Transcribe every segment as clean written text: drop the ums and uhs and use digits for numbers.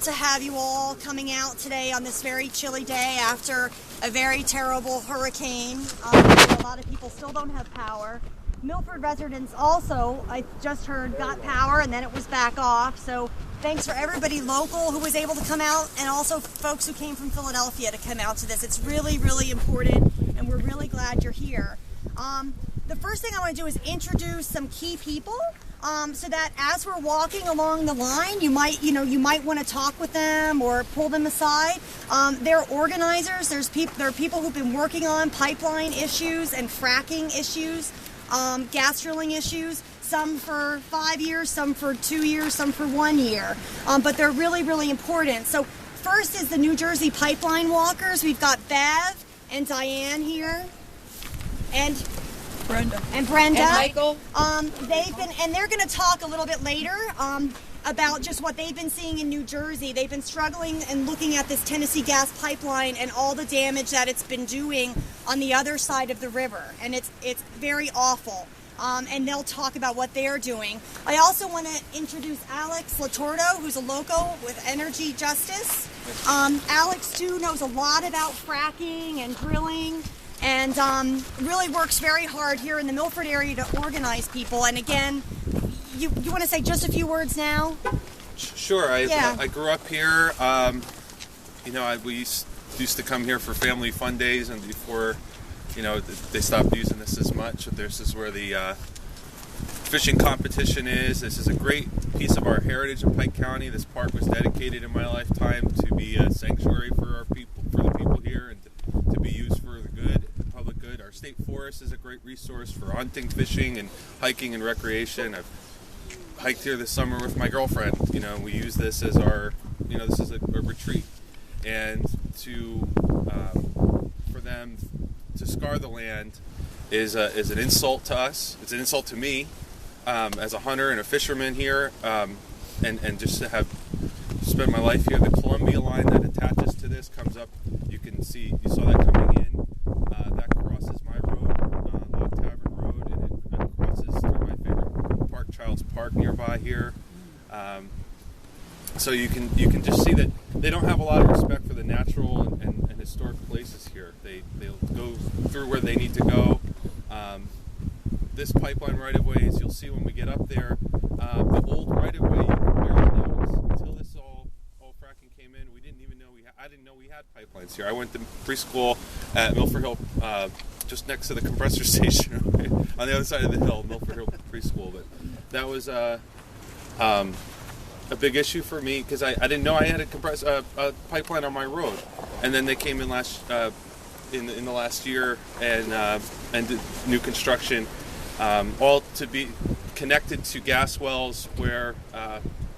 to have you all coming out today on this very chilly day after a very terrible hurricane. A lot of people still don't have power. Milford residents also, I just heard, got power and then it was back off. So thanks for everybody local who was able to come out, and also folks who came from Philadelphia to come out to this. It's really, really important, and we're really glad you're here. The first thing I want to do is introduce some key people, so that as we're walking along the line, you might want to talk with them or pull them aside. They're organizers. There are people who've been working on pipeline issues and fracking issues, gas drilling issues. Some for 5 years, some for 2 years, some for 1 year. But they're really, really important. So first is the New Jersey pipeline walkers. We've got Bev and Diane here, and Brenda. And Michael. They're going to talk a little bit later about just what they've been seeing in New Jersey. They've been struggling and looking at this Tennessee gas pipeline and all the damage that it's been doing on the other side of the river, and it's very awful. And they'll talk about what they're doing. I also want to introduce Alex Lotoro, who's a local with Energy Justice. Alex, too, knows a lot about fracking and drilling, and really works very hard here in the Milford area to organize people. And again, you want to say just a few words now? Sure. I grew up here. We used to come here for family fun days, and before they stopped using this as much. This is where the fishing competition is. This is a great piece of our heritage in Pike County. This park was dedicated in my lifetime to be a sanctuary for our people, for the people here, and to be used for the good, the public good. Our state forest is a great resource for hunting, fishing, and hiking and recreation. I've hiked here this summer with my girlfriend. We use this as our, this is a retreat, and for them to scar the land is an insult to us. It's an insult to me as a hunter and a fisherman here, and just to have spent my life here. The Columbia line that attaches to this comes up. You saw that coming in. That crosses my road, Log Tavern Road, and it crosses through my favorite park, Child's Park, nearby here. So you can just see that they don't have a lot of respect for the natural and historic places here. They'll go through where they need to go. This pipeline right-of-way, as you'll see when we get up there, the old right-of-way you can barely notice. Until this all fracking came in, we didn't even know I didn't know we had pipelines here. I went to preschool at Milford Hill, just next to the compressor station on the other side of the hill, Milford Hill Preschool. But that was a big issue for me because I didn't know I had a pipeline on my road, and then they came in in the last year and did new construction, all to be connected to gas wells where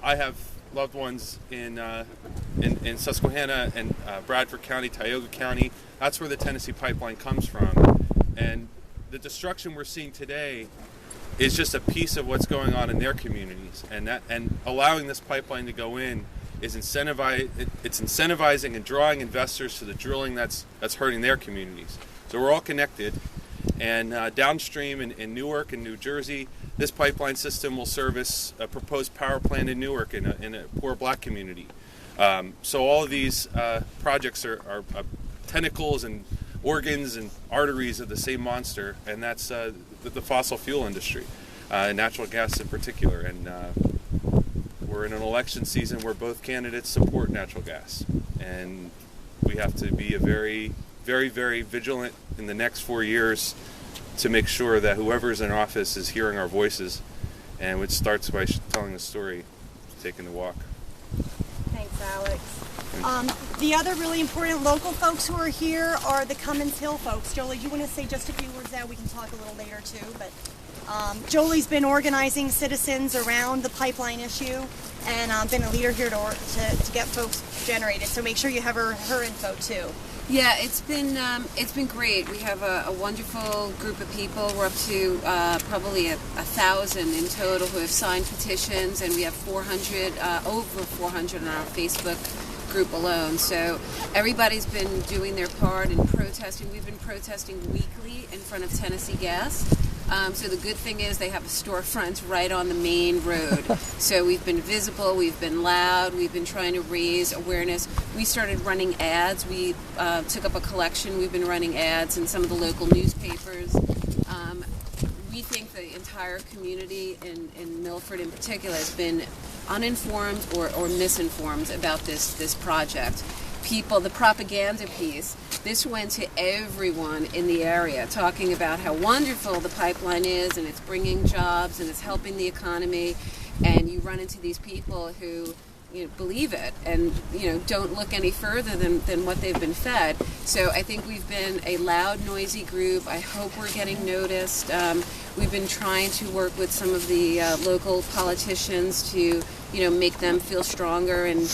I have loved ones in Susquehanna and Bradford County, Tioga County. That's where the Tennessee pipeline comes from, and the destruction we're seeing today is just a piece of what's going on in their communities, and allowing this pipeline to go in is incentivizing and drawing investors to the drilling that's hurting their communities. So we're all connected, and downstream in Newark and New Jersey, this pipeline system will service a proposed power plant in Newark in a poor black community. So all of these projects are tentacles and organs and arteries of the same monster, and that's the fossil fuel industry, natural gas in particular. And we're in an election season where both candidates support natural gas, and we have to be very, very, very vigilant in the next 4 years to make sure that whoever's in office is hearing our voices, and which starts by telling the story, taking the walk. Thanks, Alex. The other really important local folks who are here are the Cummins Hill folks. Jolie, do you want to say just a few words now? We can talk a little later too, but Jolie's been organizing citizens around the pipeline issue, and been a leader here to get folks generated. So make sure you have her info too. Yeah, it's been great. We have a wonderful group of people. We're up to probably 1,000 in total who have signed petitions, and we have over 400 on our Facebook group alone. So everybody's been doing their part in protesting. We've been protesting weekly in front of Tennessee Gas. So the good thing is they have a storefront right on the main road. So we've been visible, we've been loud, we've been trying to raise awareness. We started running ads. We took up a collection. We've been running ads in some of the local newspapers. We think the entire community in Milford in particular has been uninformed or misinformed about this project. People, the propaganda piece, this went to everyone in the area, talking about how wonderful the pipeline is, and it's bringing jobs, and it's helping the economy, and you run into these people who believe it and don't look any further than what they've been fed. So I think we've been a loud, noisy group. I hope we're getting noticed. We've been trying to work with some of the local politicians to make them feel stronger and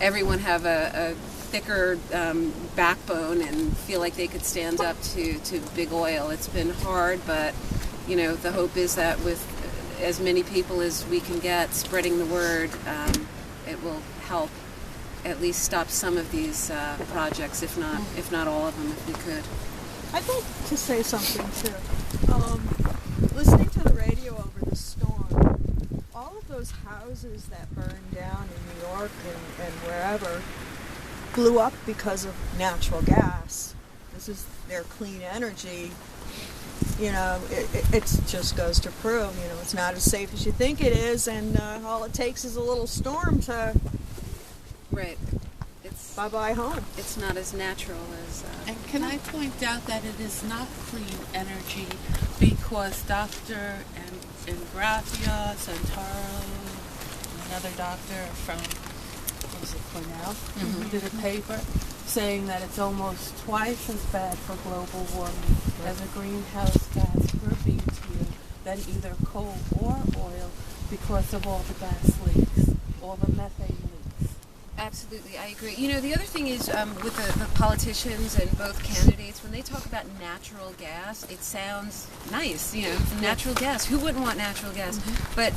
everyone have a thicker backbone and feel like they could stand up to big oil. It's been hard, but the hope is that with as many people as we can get spreading the word, it will help at least stop some of these projects, if not all of them, if we could. I'd like to say something too. Listening to the radio over the storm, all of those houses that burned down in New York and wherever blew up because of natural gas. This is their clean energy. It just goes to prove, it's not as safe as you think it is, and all it takes is a little storm to Right. It's bye-bye home. It's not as natural as... And can I point out that it is not clean energy because Dr. Ingrafia Santoro, another doctor from, Cornell, did a paper saying that it's almost twice as bad for global warming as a greenhouse gas per BTU than either coal or oil because of all the gas leaks, all the methane leaks. Absolutely, I agree. The other thing is with the politicians and both candidates, when they talk about natural gas, it sounds nice, natural gas. Who wouldn't want natural gas? But,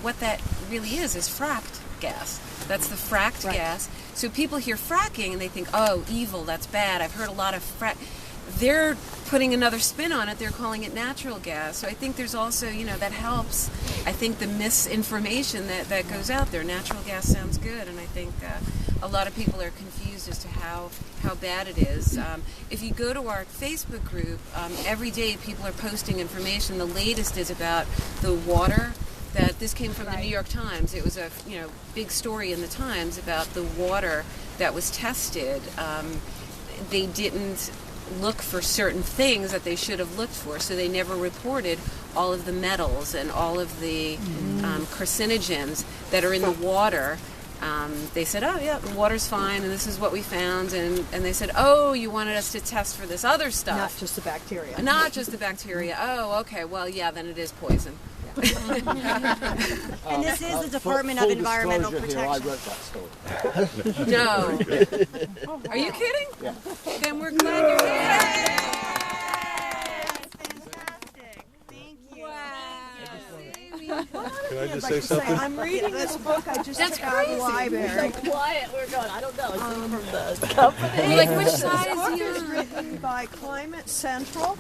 what that really is fracked gas. That's the fracked gas. So people hear fracking and they think, oh, evil, that's bad. I've heard a lot of frack. They're putting another spin on it. They're calling it natural gas. So I think there's also, that helps. I think the misinformation that goes out there. Natural gas sounds good, and I think a lot of people are confused as to how bad it is. If you go to our Facebook group, every day people are posting information. The latest is about the water. That this came from the New York Times. It was a big story in the Times about the water that was tested. They didn't look for certain things that they should have looked for, so they never reported all of the metals and all of the carcinogens that are in the water. They said, oh yeah, the water's fine, and this is what we found, and they said, oh, you wanted us to test for this other stuff. Not just the bacteria. Not just the bacteria. Oh, okay, well, yeah, then it is poison. And this is the Department of Environmental Protection. I wrote that story. No. Are you kidding? Yeah. Then we're glad you're here. That's fantastic. Thank you. Can I just say something? I'm reading this book I just That's took out of the crazy. library. Quiet, we're going. I don't know. It's from the company. You're like, which This side book is is you? written by Climate Central,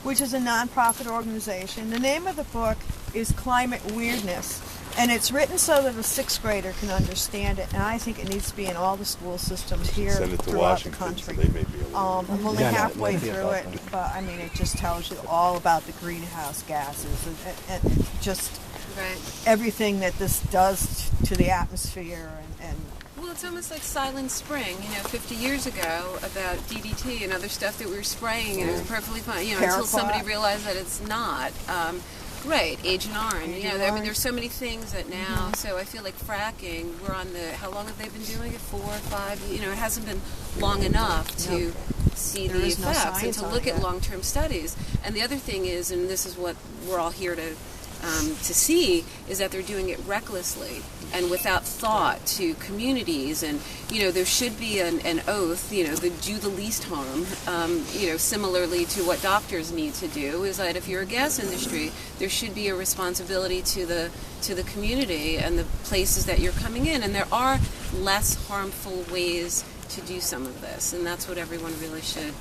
which is a nonprofit organization. The name of the book is Climate Weirdness, and it's written so that a sixth grader can understand it, and I think it needs to be in all the school systems here Send it to throughout the Washington, country. so they may be able to I'm only halfway through it, but I mean, it just tells you all about the greenhouse gases and just Right. everything that this does to the atmosphere and Well, it's almost like Silent Spring, 50 years ago about DDT and other stuff that we were spraying, and it was perfectly fine, until somebody realized that it's not. Right, Agent Orange. There's so many things that now, so I feel like fracking, we're on how long have they been doing it? 4 or 5? It hasn't been long enough to see the is no effects and science to on look it at yet. long-term studies. And the other thing is, and this is what we're all here to see, is that they're doing it recklessly and without thought to communities. And there should be an oath, the do the least harm, similarly to what doctors need to do, is that if you're a gas industry, there should be a responsibility to the community and the places that you're coming in, and there are less harmful ways to do some of this, and that's what everyone really should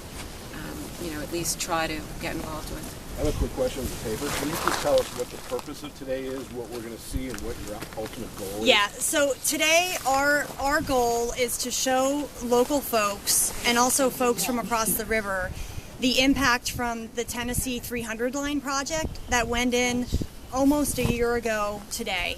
at least try to get involved with. I have a quick question with the paper. Can you just tell us what the purpose of today is, what we're going to see, and what your ultimate goal is? Yeah, so today our goal is to show local folks and also folks from across the river the impact from the Tennessee 300 line project that went in almost a year ago today.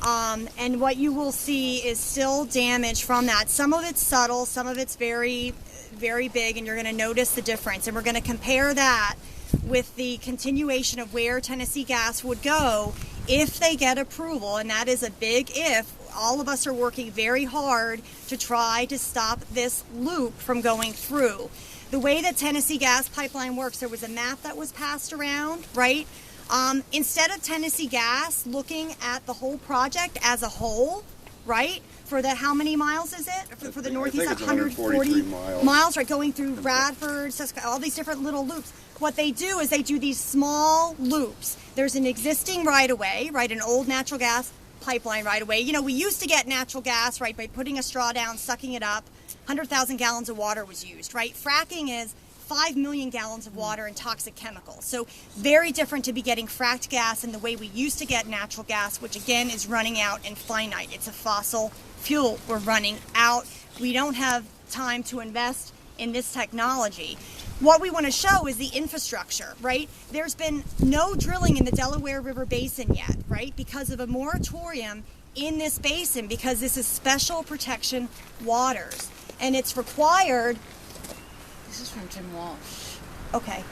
And what you will see is still damage from that. Some of it's subtle, some of it's very, very big, and you're going to notice the difference. And we're going to compare that with the continuation of where Tennessee Gas would go if they get approval, and that is a big if. All of us are working very hard to try to stop this loop from going through. The way that Tennessee Gas Pipeline works, there was a map that was passed around, right? Instead of Tennessee Gas looking at the whole project as a whole, right? For the, how many miles is it? For the Northeast, 140 miles, right? Going through Bradford, all these different little loops. What they do is they do these small loops. There's an existing right-of-way, right? An old natural gas pipeline right-of-way. You know, we used to get natural gas, right, by putting a straw down, sucking it up. 100,000 gallons of water was used, right? Fracking is 5 million gallons of water and toxic chemicals. So very different to be getting fracked gas in the way we used to get natural gas, which again is running out and finite. It's a fossil fuel. We're running out. We don't have time to invest in this technology. What we want to show is the infrastructure, right? There's been no drilling in the Delaware River Basin yet, right? Because of a moratorium in this basin, because this is special protection waters. And it's required. This is from Jim Walsh. Okay.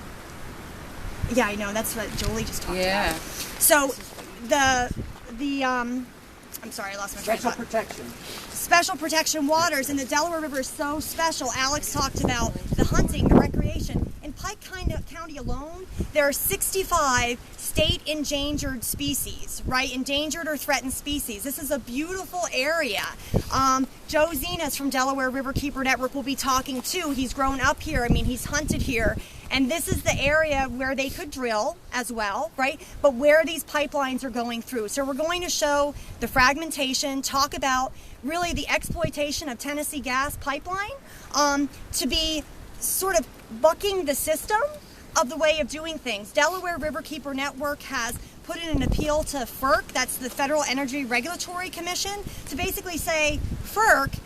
Yeah, I know. That's what Jolie just talked Yeah. about. So I'm sorry, I lost my train of thought. Special protection waters, and the Delaware River is so special. Alex talked about the hunting, the recreation. In Pike County alone, there are 65 state endangered species, right? Endangered or threatened species. This is a beautiful area. Joe Zenes from Delaware Riverkeeper Network will be talking too. He's grown up here. I mean, he's hunted here. And this is the area where they could drill as well, right? But where these pipelines are going through. So we're going to show the fragmentation, talk about really the exploitation of Tennessee Gas Pipeline to be sort of bucking the system of the way of doing things. Delaware Riverkeeper Network has put in an appeal to FERC, that's the Federal Energy Regulatory Commission, to basically say, FERC,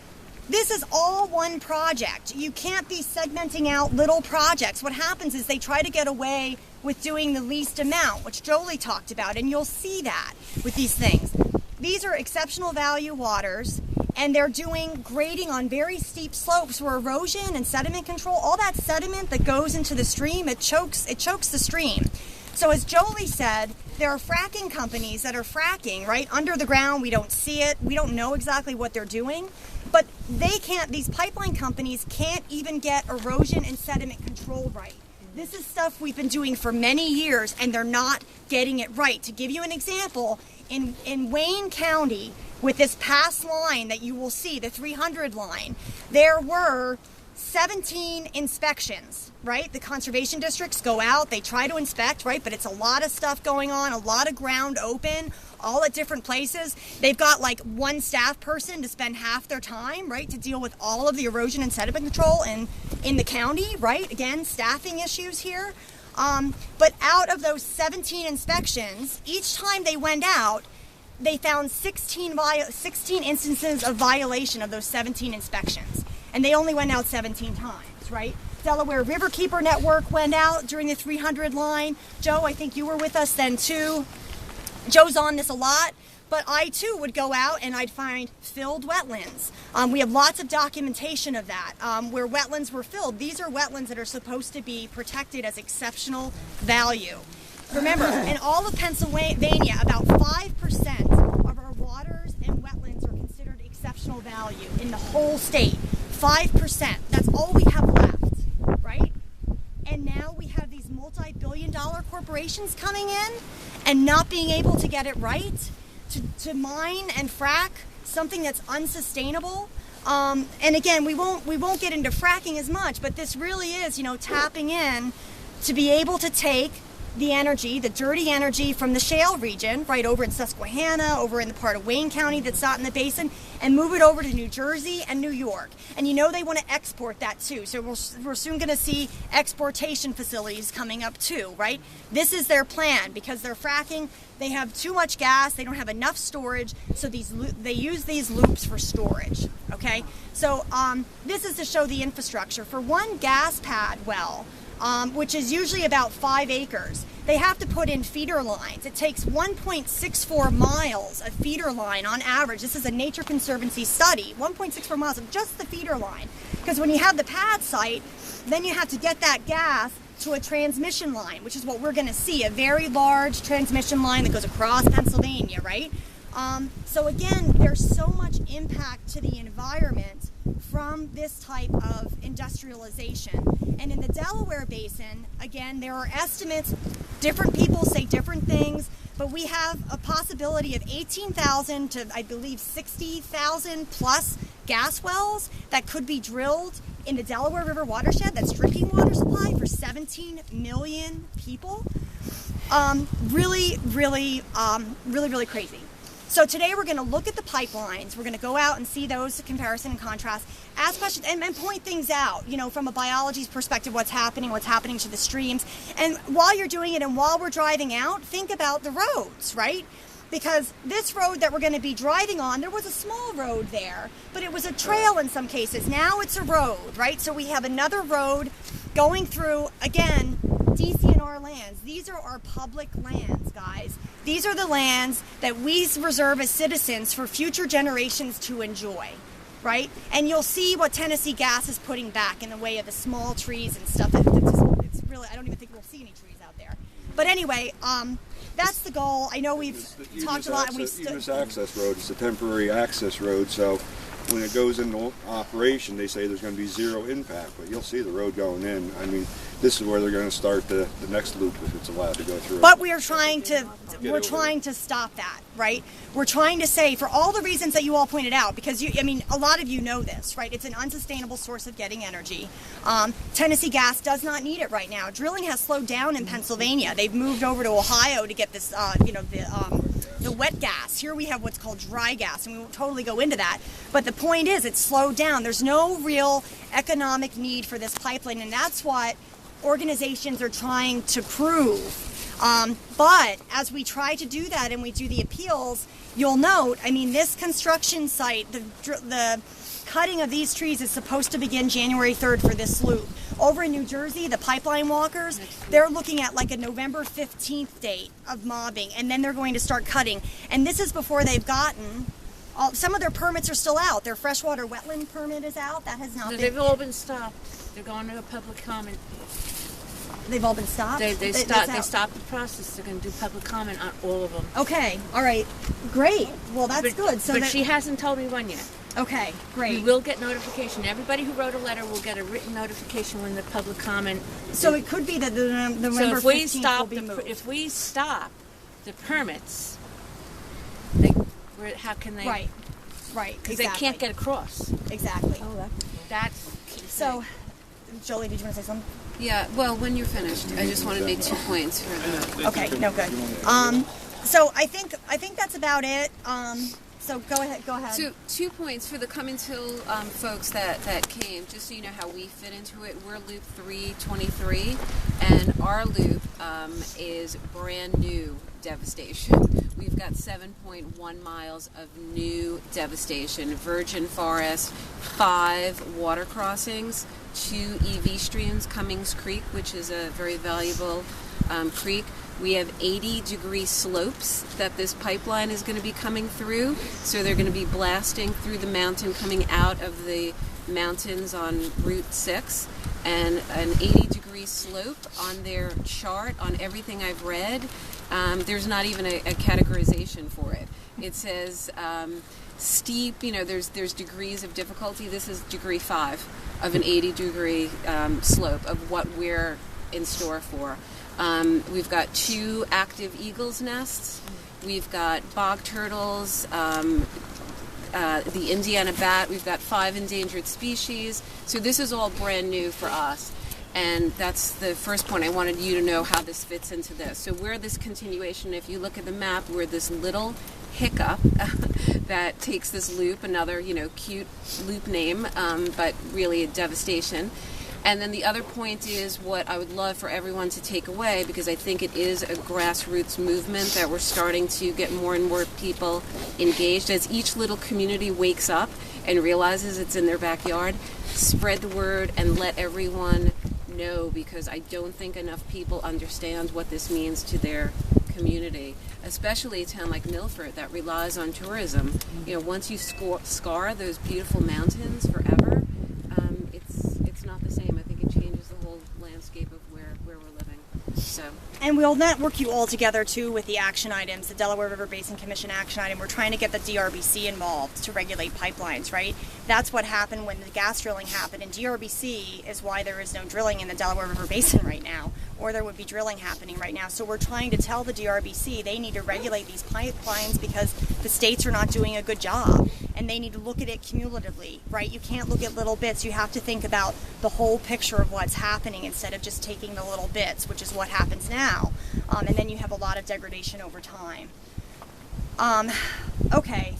this is all one project. You can't be segmenting out little projects. What happens is they try to get away with doing the least amount, which Jolie talked about, and you'll see that with these things. These are exceptional value waters, and they're doing grading on very steep slopes where erosion and sediment control, all that sediment that goes into the stream, it chokes the stream. So as Jolie said, there are fracking companies that are fracking, right, under the ground. We don't see it. We don't know exactly what they're doing. But they can't, these pipeline companies can't even get erosion and sediment control right. This is stuff we've been doing for many years, and they're not getting it right. To give you an example, in Wayne County, with this pass line that you will see, the 300 line, there were 17 inspections, right? The conservation districts go out, they try to inspect, right? But it's a lot of stuff going on, a lot of ground open, all at different places. They've got like one staff person to spend half their time, right, to deal with all of the erosion and sediment control in the county, right? Again, staffing issues here. But out of those 17 inspections, each time they went out, they found 16 instances of violation of those 17 inspections. And they only went out 17 times, right? Delaware Riverkeeper Network went out during the 300 line. Joe, I think you were with us then too. Joe's on this a lot, but I too would go out and I'd find filled wetlands. We have lots of documentation of that, where wetlands were filled. These are wetlands that are supposed to be protected as exceptional value. Remember, in all of Pennsylvania, about 5% of our waters and wetlands are considered exceptional value in the whole state. 5%. That's all we have left, right? And now we have these multi-billion-dollar corporations coming in and not being able to get it right, to mine and frack something that's unsustainable. And again, we won't get into fracking as much, but this really is, tapping in to be able to take the energy, the dirty energy from the shale region, right over in Susquehanna, over in the part of Wayne County that's not in the basin, and move it over to New Jersey and New York. And you know they want to export that too. So we're soon going to see exportation facilities coming up too, right? This is their plan because they're fracking. They have too much gas. They don't have enough storage. So they use these loops for storage, okay? So this is to show the infrastructure. For one gas pad well, which is usually about 5 acres, they have to put in feeder lines. It takes 1.64 miles of feeder line on average. This is a Nature Conservancy study, 1.64 miles of just the feeder line. Because when you have the pad site, then you have to get that gas to a transmission line, which is what we're going to see, a very large transmission line that goes across Pennsylvania, right? So again, there's so much impact to the environment from this type of industrialization. And in the Delaware Basin, again, there are estimates. Different people say different things, but we have a possibility of 18,000 to, I believe, 60,000 plus gas wells that could be drilled in the Delaware River watershed. That's drinking water supply for 17 million people. Really crazy. So today we're going to look at the pipelines. We're going to go out and see those comparison and contrast, ask questions, and point things out, you know, from a biology's perspective, what's happening to the streams. And while you're doing it and while we're driving out, think about the roads, right? Because this road that we're going to be driving on, there was a small road there, but it was a trail in some cases. Now it's a road, right? So we have another road going through, again, DCNR lands. These are our public lands, guys. These are the lands that we reserve as citizens for future generations to enjoy, right? And you'll see what Tennessee Gas is putting back in the way of the small trees and stuff. It's really, I don't even think we'll see any trees out there. But anyway, that's the goal. I know we've talked a lot. And Enos access road is a temporary access road, so when it goes into operation, they say there's going to be zero impact, but you'll see the road going in. I mean, this is where they're going to start the next loop if it's allowed to go through. But we are trying to stop that, right? We're trying to say, for all the reasons that you all pointed out, because a lot of you know this, right? It's an unsustainable source of getting energy. Tennessee Gas does not need it right now. Drilling has slowed down in Pennsylvania. They've moved over to Ohio to get this, the wet gas. Here we have what's called dry gas, and we won't totally go into that. But the point is, it's slowed down. There's no real economic need for this pipeline, and that's what organizations are trying to prove. But as we try to do that and we do the appeals, you'll note, this construction site, the cutting of these trees is supposed to begin January 3rd for this loop. Over in New Jersey, the pipeline walkers, they're looking at like a November 15th date of mobbing, and then they're going to start cutting. And this is before they've gotten, some of their permits are still out. Their freshwater wetland permit is out. That has not been. They've all been stopped. They're going to a public comment. They've all been stopped? They stopped the process. They're going to do public comment on all of them. Okay, all right, great. Well, that's good. But she hasn't told me when yet. Okay, great. We will get notification. Everybody who wrote a letter will get a written notification when the public comment. So it could be that the November 15th will be moved. If we stop the permits, how can they? Right. Because they can't get across. Exactly. Oh, that's so. Jolie, did you want to say something? Yeah. Well, when you're finished, I just want to make 2 points for the. Okay. No good. So I think that's about it. So go ahead. So 2 points for the Cummins Hill folks that came, just so you know how we fit into it. We're Loop 323, and our loop is brand new devastation. We've got 7.1 miles of new devastation, virgin forest, 5 water crossings, 2 EV streams, Cummings Creek, which is a very valuable creek. We have 80-degree slopes that this pipeline is going to be coming through. So they're going to be blasting through the mountain, coming out of the mountains on Route 6. And an 80-degree slope on their chart, on everything I've read. There's not even a categorization for it. It says steep, there's degrees of difficulty. This is degree 5 of an 80-degree slope of what we're in store for. We've got 2 active eagles nests. We've got bog turtles, the Indiana bat. We've got 5 endangered species. So this is all brand new for us. And that's the first point. I wanted you to know how this fits into this. So we're this continuation. If you look at the map, we're this little hiccup that takes this loop, another, cute loop name, but really a devastation. And then the other point is what I would love for everyone to take away, because I think it is a grassroots movement that we're starting to get more and more people engaged. As each little community wakes up and realizes it's in their backyard, spread the word and let everyone know, because I don't think enough people understand what this means to their community, especially a town like Milford that relies on tourism. Once you scar those beautiful mountains forever, it's not the same. I think it changes the whole landscape of where we're living. So. And we'll network you all together too with the action items, the Delaware River Basin Commission action item. We're trying to get the DRBC involved to regulate pipelines, right? That's what happened when the gas drilling happened, and DRBC is why there is no drilling in the Delaware River Basin right now, or there would be drilling happening right now. So we're trying to tell the DRBC they need to regulate these pipelines because the states are not doing a good job, and they need to look at it cumulatively, right? You can't look at little bits. You have to think about the whole picture of what's happening instead of just taking the little bits, which is what happens now. And then you have a lot of degradation over time. Okay.